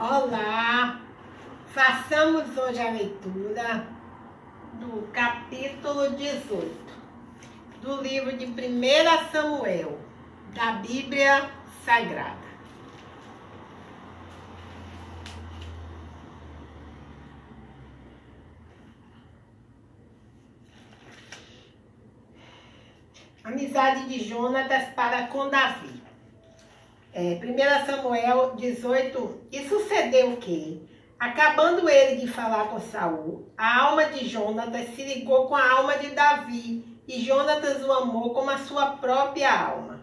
Olá! Façamos hoje a leitura do capítulo 18 do livro de 1 Samuel, da Bíblia Sagrada. Amizade de Jonatas para com Davi. 1 Samuel 18. E sucedeu que, acabando ele de falar com Saul, a alma de Jonatas se ligou com a alma de Davi, e Jonatas o amou como a sua própria alma.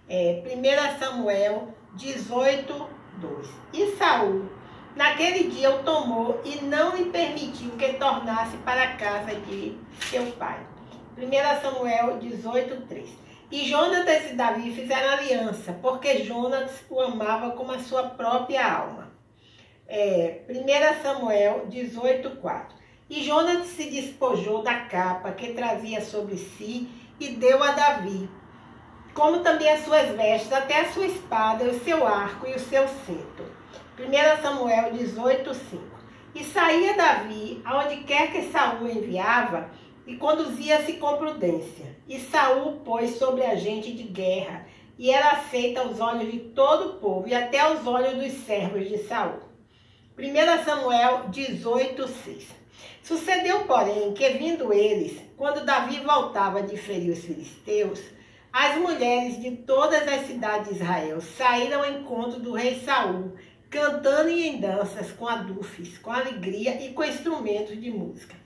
1 Samuel 18, 2. E Saul, naquele dia, o tomou e não lhe permitiu que tornasse para a casa de seu pai. 1 Samuel 18, 3. E Jonatas e Davi fizeram aliança, porque Jonatas o amava como a sua própria alma. 1 Samuel 18, 4. E Jonatas se despojou da capa que trazia sobre si e deu a Davi, como também as suas vestes, até a sua espada, o seu arco e o seu cinto. 1 Samuel 18, 5. E saía Davi, aonde quer que Saul enviava, e conduzia-se com prudência. E Saul pôs sobre a gente de guerra, e era aceita aos olhos de todo o povo, e até aos olhos dos servos de Saul. 1 Samuel 18, 6. Sucedeu, porém, que vindo eles, quando Davi voltava de ferir os filisteus, as mulheres de todas as cidades de Israel saíram ao encontro do rei Saul, cantando em danças, com adufes, com alegria e com instrumentos de música.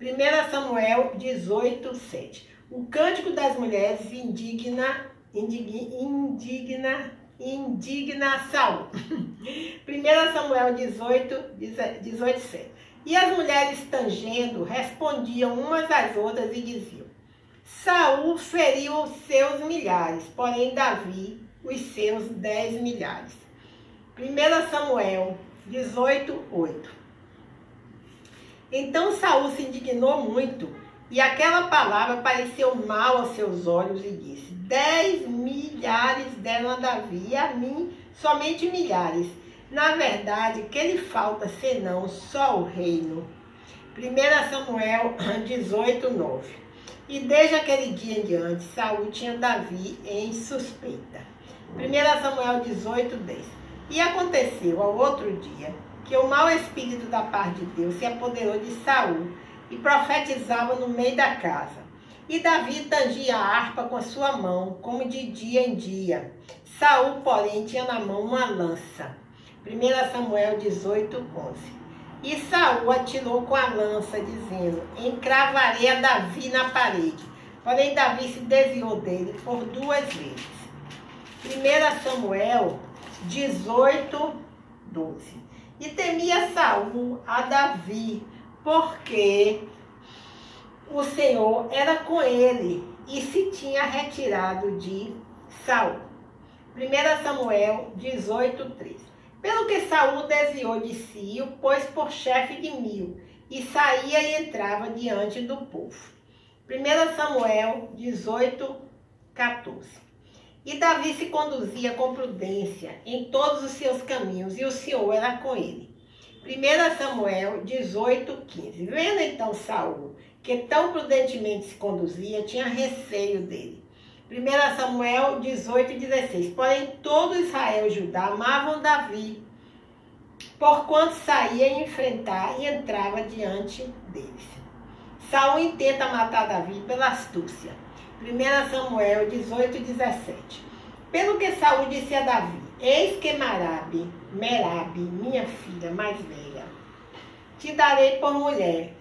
1 Samuel 18, 7. O cântico das mulheres indigna Saul. 1 Samuel 18, 7. E as mulheres, tangendo, respondiam umas às outras e diziam: Saul feriu os seus milhares, porém Davi os seus 10 milhares. 1 Samuel 18, 8. Então Saul se indignou muito, e aquela palavra pareceu mal aos seus olhos, e disse: 10 milhares deram a Davi, e a mim somente milhares. Na verdade, que lhe falta senão só o reino? 1 Samuel 18, 9. E desde aquele dia em diante, Saul tinha Davi em suspeita. 1 Samuel 18, 10. E aconteceu ao outro dia que o mau espírito da parte de Deus se apoderou de Saul e profetizava no meio da casa. E Davi tangia a harpa com a sua mão, como de dia em dia. Saul, porém, tinha na mão uma lança. 1 Samuel 18, 11. E Saul atirou com a lança, dizendo: encravarei a Davi na parede. Porém, Davi se desviou dele por 2 vezes. 1 Samuel 18, 12. E temia Saul a Davi, porque o Senhor era com ele e se tinha retirado de Saul. 1 Samuel 18, 13. Pelo que Saul desviou de si e o pôs por chefe de 1000, e saía e entrava diante do povo. 1 Samuel 18, 14. E Davi se conduzia com prudência em todos os seus caminhos, e o Senhor era com ele. 1 Samuel 18, 15. Vendo então Saul, que tão prudentemente se conduzia, tinha receio dele. 1 Samuel 18, 16. Porém, todo Israel e Judá amavam Davi, porquanto saía a enfrentar e entrava diante deles. Saul intenta matar Davi pela astúcia. 1 Samuel 18, 17. Pelo que Saul disse a Davi: eis que Merabe, minha filha mais velha, te darei por mulher.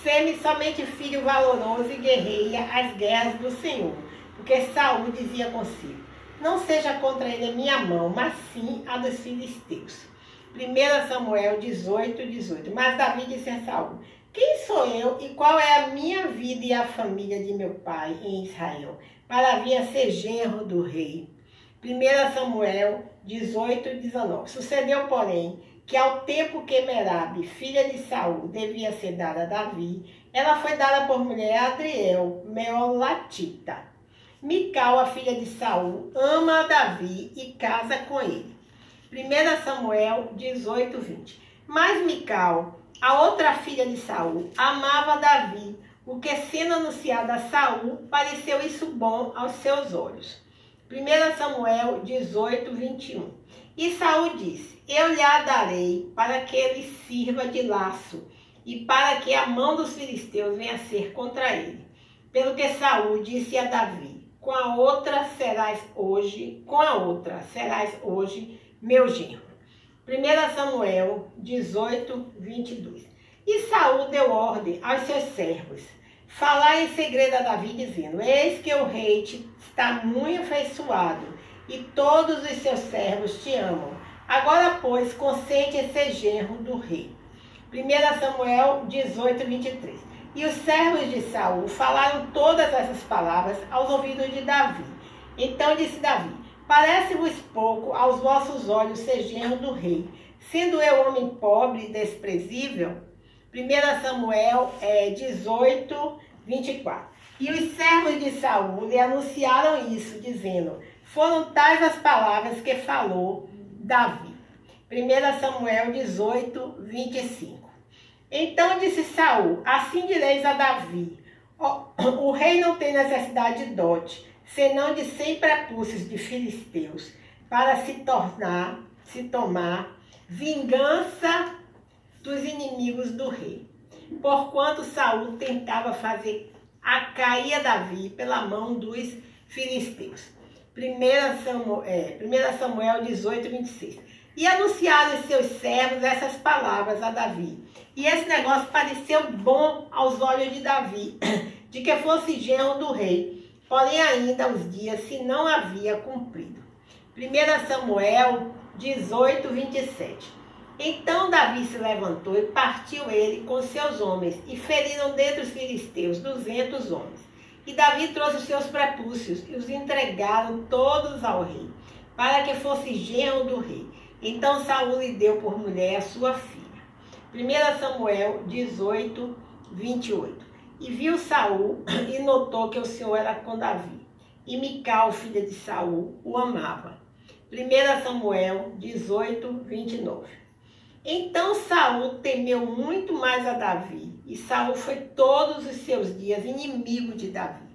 Sê-me somente filho valoroso e guerreia as guerras do Senhor. Porque Saul dizia consigo: não seja contra ele a minha mão, mas sim a dos filisteus. 1 Samuel 18, 18. Mas Davi disse a Saul: quem sou eu e qual é a minha vida e a família de meu pai em Israel, para vir a ser genro do rei? 1 Samuel 18, 19. Sucedeu, porém, que ao tempo que Merabe, filha de Saul, devia ser dada a Davi, ela foi dada por mulher a Adriel, Meolatita. Mical, a filha de Saul, ama a Davi e casa com ele. 1 Samuel 18, 20. Mas Mical, a outra filha de Saul, amava Davi, o que, sendo anunciado a Saul, pareceu isso bom aos seus olhos. 1 Samuel 18, 21. E Saul disse: eu lhe a darei para que ele sirva de laço e para que a mão dos filisteus venha a ser contra ele. Pelo que Saul disse a Davi: com a outra serás hoje meu genro. 1 Samuel 18, 22. E Saul deu ordem aos seus servos: falai em segredo a Davi, dizendo: eis que o rei está muito afeiçoado, e todos os seus servos te amam. Agora, pois, consente em ser genro do rei. 1 Samuel 18, 23. E os servos de Saul falaram todas essas palavras aos ouvidos de Davi. Então disse Davi: parece-vos pouco aos vossos olhos ser genro do rei, sendo eu homem pobre e desprezível? 1 Samuel 18, 24. E os servos de Saul lhe anunciaram isso, dizendo: foram tais as palavras que falou Davi. 1 Samuel 18, 25. Então disse Saul: assim direis a Davi: o rei não tem necessidade de dote, senão de 100 prepúcios de filisteus, para se tomar vingança dos inimigos do rei. Porquanto Saul tentava fazer a cair a Davi pela mão dos filisteus. 1 Samuel 18, 26. E anunciaram os seus servos essas palavras a Davi. E esse negócio pareceu bom aos olhos de Davi, de que fosse genro do rei, porém ainda os dias se não havia cumprido. 1 Samuel 18, 27. Então Davi se levantou e partiu ele com seus homens, e feriram dentre os filisteus 200 homens. E Davi trouxe os seus prepúcios e os entregaram todos ao rei, para que fosse genro do rei. Então Saul lhe deu por mulher a sua filha. 1 Samuel 18, 28. E viu Saul e notou que o Senhor era com Davi. E Mical, filha de Saul, o amava. 1 Samuel 18, 29. Então Saul temeu muito mais a Davi, e Saul foi todos os seus dias inimigo de Davi.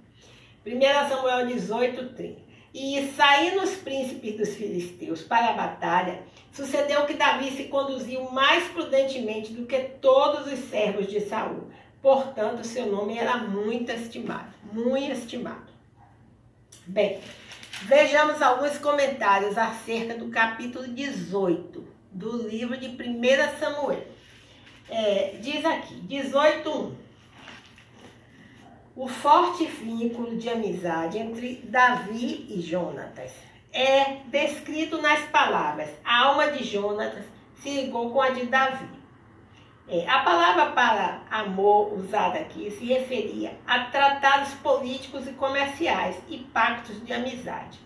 1 Samuel 18, 30. E saindo os príncipes dos filisteus para a batalha, sucedeu que Davi se conduziu mais prudentemente do que todos os servos de Saul. Portanto, seu nome era muito estimado, muito estimado. Bem, vejamos alguns comentários acerca do capítulo 18 do livro de 1 Samuel. Diz aqui, 18:1. O forte vínculo de amizade entre Davi e Jonatas é descrito nas palavras: a alma de Jonatas se ligou com a de Davi. A palavra para amor usada aqui se referia a tratados políticos e comerciais e pactos de amizade.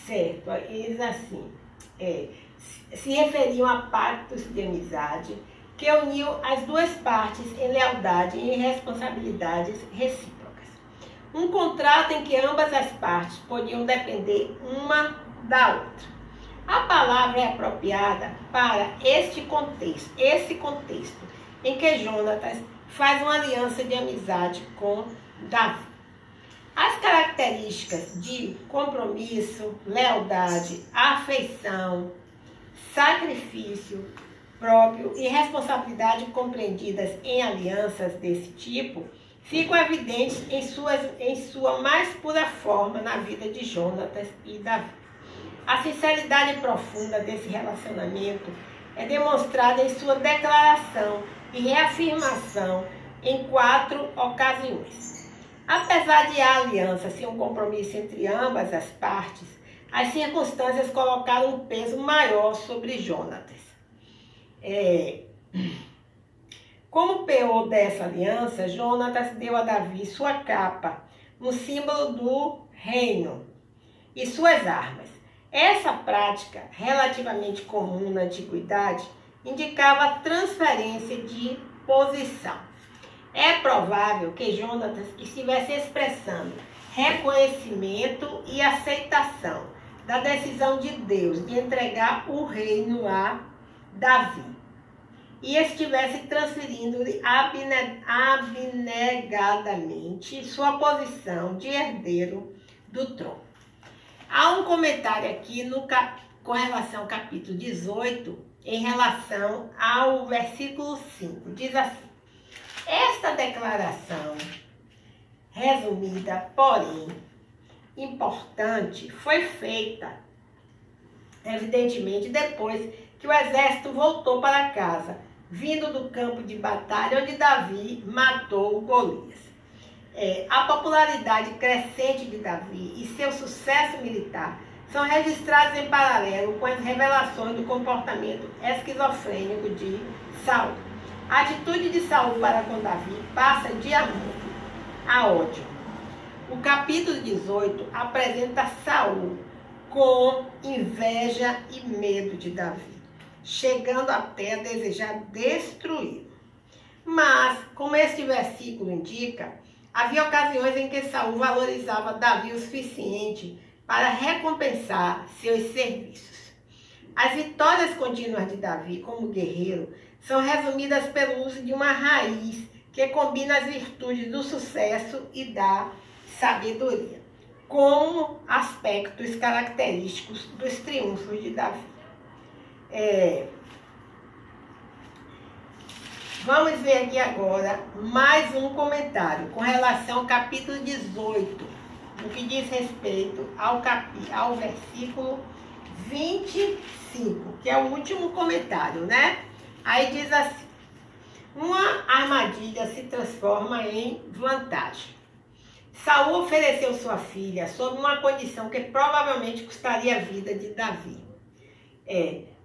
Certo, eles assim, se referiam a pactos de amizade que uniam as duas partes em lealdade e em responsabilidades recíprocas. Um contrato em que ambas as partes podiam depender uma da outra. A palavra é apropriada para esse contexto em que Jonatas faz uma aliança de amizade com Davi. As características de compromisso, lealdade, afeição, sacrifício próprio e responsabilidade compreendidas em alianças desse tipo ficam evidentes em sua mais pura forma na vida de Jonatas e Davi. A sinceridade profunda desse relacionamento é demonstrada em sua declaração e reafirmação em 4 ocasiões. Apesar de a aliança ser um compromisso entre ambas as partes, as circunstâncias colocaram um peso maior sobre Jonatas. Como peor dessa aliança, Jonatas deu a Davi sua capa, um símbolo do reino, e suas armas. Essa prática, relativamente comum na antiguidade, indicava a transferência de posição. É provável que Jonatas estivesse expressando reconhecimento e aceitação da decisão de Deus de entregar o reino a Davi e estivesse transferindo abnegadamente sua posição de herdeiro do trono. Há um comentário aqui com relação ao capítulo 18, em relação ao versículo 5. Diz assim: esta declaração resumida, porém importante, foi feita, evidentemente, depois que o exército voltou para casa, vindo do campo de batalha onde Davi matou Golias. A popularidade crescente de Davi e seu sucesso militar são registrados em paralelo com as revelações do comportamento esquizofrênico de Saul. A atitude de Saul para com Davi passa de amor a ódio. O capítulo 18 apresenta Saul com inveja e medo de Davi, chegando até a desejar destruí-lo. Mas, como este versículo indica, havia ocasiões em que Saul valorizava Davi o suficiente para recompensar seus serviços. As vitórias contínuas de Davi como guerreiro são resumidas pelo uso de uma raiz que combina as virtudes do sucesso e da sabedoria, como aspectos característicos dos triunfos de Davi. Vamos ver aqui agora mais um comentário com relação ao capítulo 18, no que diz respeito ao versículo 25, que é o último comentário, né? Aí diz assim: uma armadilha se transforma em vantagem. Saul ofereceu sua filha sob uma condição que provavelmente custaria a vida de Davi.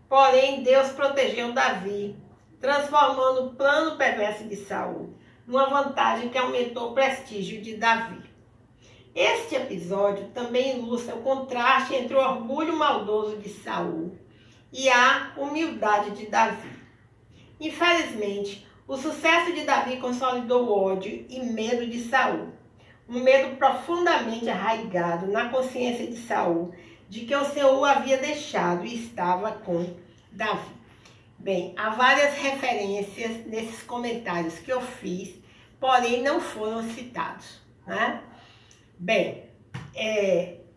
Porém, Deus protegeu Davi, transformando o plano perverso de Saul numa vantagem que aumentou o prestígio de Davi. Este episódio também ilustra o contraste entre o orgulho maldoso de Saul e a humildade de Davi. Infelizmente, o sucesso de Davi consolidou o ódio e medo de Saul, um medo profundamente arraigado na consciência de Saul de que o Senhor o havia deixado e estava com Davi. Bem, há várias referências nesses comentários que eu fiz, porém não foram citados, né? Bem,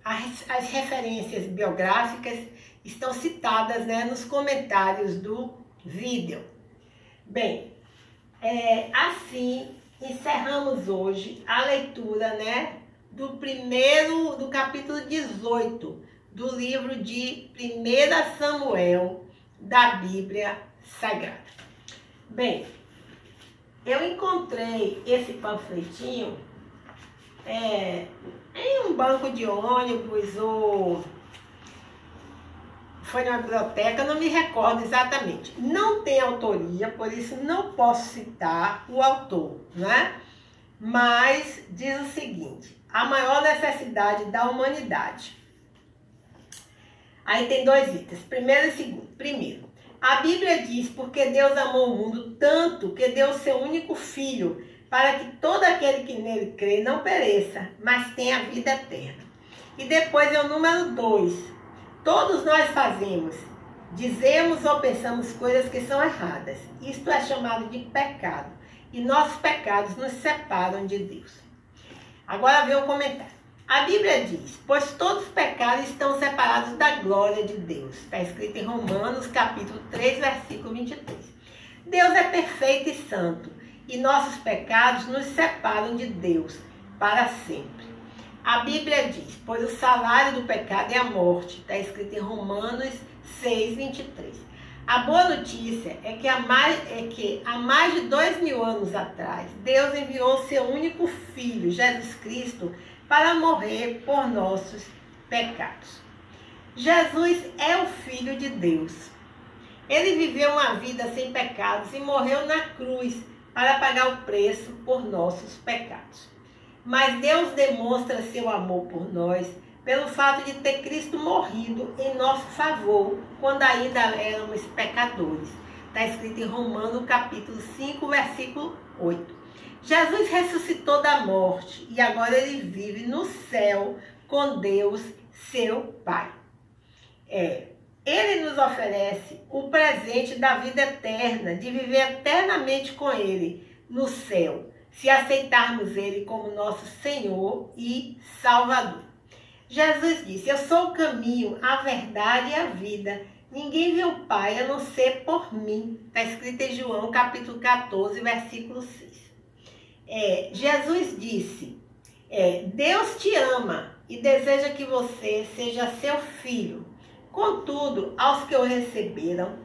as referências biográficas estão citadas, né, nos comentários do vídeo. Bem, assim encerramos hoje a leitura, né, do capítulo 18 do livro de 1 Samuel da Bíblia Sagrada. Bem, eu encontrei esse panfletinho em um banco de ônibus ou foi na biblioteca, não me recordo exatamente. Não tem autoria, por isso não posso citar o autor, né? Mas diz o seguinte: a maior necessidade da humanidade. Aí tem dois itens, primeiro e segundo. Primeiro, a Bíblia diz: porque Deus amou o mundo tanto que deu o seu único filho, para que todo aquele que nele crê não pereça, mas tenha a vida eterna. E depois é o número 2. Todos nós dizemos ou pensamos coisas que são erradas. Isto é chamado de pecado. E nossos pecados nos separam de Deus. Agora vem o comentário. A Bíblia diz: pois todos os pecados estão separados da glória de Deus. Está escrito em Romanos, capítulo 3, versículo 23. Deus é perfeito e santo, e nossos pecados nos separam de Deus para sempre. A Bíblia diz: pois o salário do pecado é a morte. Está escrito em Romanos 6, 23. A boa notícia é que há mais de 2000 anos atrás, Deus enviou seu único Filho, Jesus Cristo, para morrer por nossos pecados. Jesus é o Filho de Deus. Ele viveu uma vida sem pecados e morreu na cruz para pagar o preço por nossos pecados. Mas Deus demonstra seu amor por nós pelo fato de ter Cristo morrido em nosso favor quando ainda éramos pecadores. Está escrito em Romanos capítulo 5, versículo 8. Jesus ressuscitou da morte e agora ele vive no céu com Deus, seu Pai. Ele nos oferece o presente da vida eterna, de viver eternamente com Ele no céu, se aceitarmos Ele como nosso Senhor e Salvador. Jesus disse: eu sou o caminho, a verdade e a vida. Ninguém vê o Pai a não ser por mim. Está escrito em João capítulo 14, versículo 6. Jesus disse: Deus te ama e deseja que você seja seu filho. Contudo, aos que o receberam,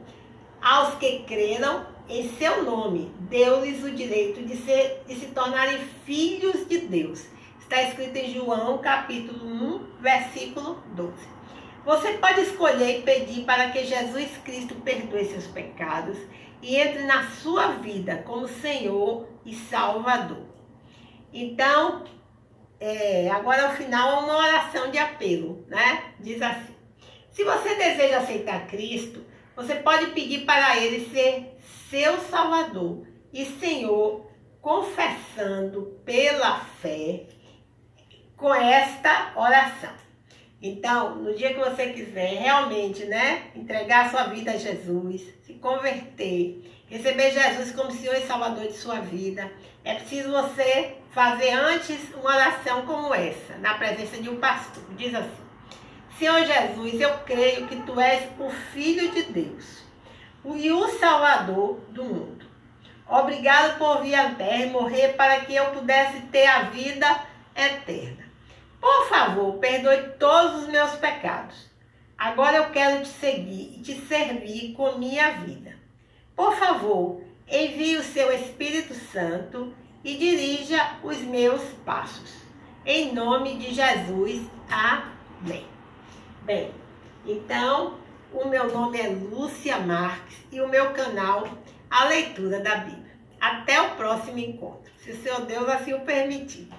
aos que creram em seu nome, deu-lhes o direito de se tornarem filhos de Deus. Está escrito em João capítulo 1, versículo 12. Você pode escolher e pedir para que Jesus Cristo perdoe seus pecados e entre na sua vida como Senhor e Salvador. Então, agora ao final é uma oração de apelo, né? Diz assim: se você deseja aceitar Cristo, você pode pedir para Ele ser seu Salvador e Senhor, confessando pela fé com esta oração. Então, no dia que você quiser realmente, entregar a sua vida a Jesus, se converter, receber Jesus como Senhor e Salvador de sua vida, é preciso você fazer antes uma oração como essa, na presença de um pastor. Diz assim: Senhor Jesus, eu creio que Tu és o Filho de Deus e o Salvador do mundo. Obrigado por vir à terra e morrer para que eu pudesse ter a vida eterna. Por favor, perdoe todos os meus pecados. Agora eu quero te seguir e te servir com minha vida. Por favor, envie o seu Espírito Santo e dirija os meus passos. Em nome de Jesus, amém. Bem, então, o meu nome é Lúcia Marques e o meu canal, A Leitura da Bíblia. Até o próximo encontro, se o seu Deus assim o permitir.